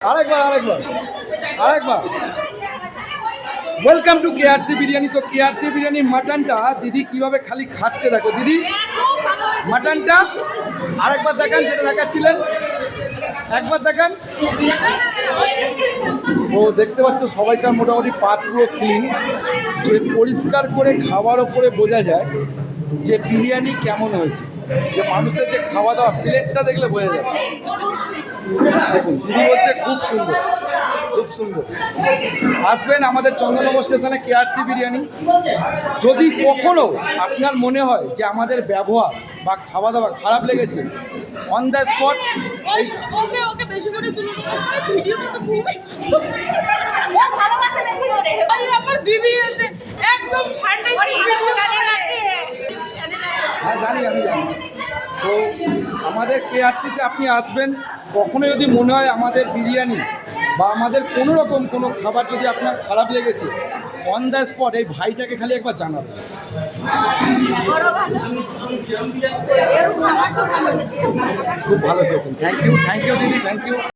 আরেকবার welcome to KRC biryani. তো KRC biryani মাটনটা দিদি কিভাবে খালি খাচ্ছে দেখো। দিদি মাটনটা আরেকবার দেখান, যেটা দেখাচ্ছিলেন একবার দেখান। ও দেখতে পাচ্ছ সবাইকার মোটামুটি পাত পুরো ক্লিন, যে পরিষ্কার করে খাওয়ার ওপরে বোঝা যায় যে বিরিয়ানি কেমন হয়েছে, যে মানুষের যে খাওয়া দাওয়া প্লেটটা দেখলে বোঝা যায়। দেখুন দিদি বলছে খুব সুন্দর, খুব সুন্দর। আসবেন আমাদের চন্দননগর স্টেশনে কেআরসি বিরিয়ানি। যদি কখনো আপনার মনে হয় যে আমাদের ব্যবহার বা খাওয়া দাওয়া খারাপ লেগেছে, অন দ্য স্পট জানি আমি জানি। তো আমাদের কেআরসিতে আপনি আসবেন, কখনো যদি মনে হয় আমাদের বিরিয়ানি বা আমাদের কোনো রকম কোনো খাবার যদি আপনার খারাপ লেগেছে, অন দ্য স্পট এই ভাইটাকে খালি একবার জানাবেন। খুব ভালো খেয়েছেন, থ্যাংক ইউ দিদি, থ্যাংক ইউ।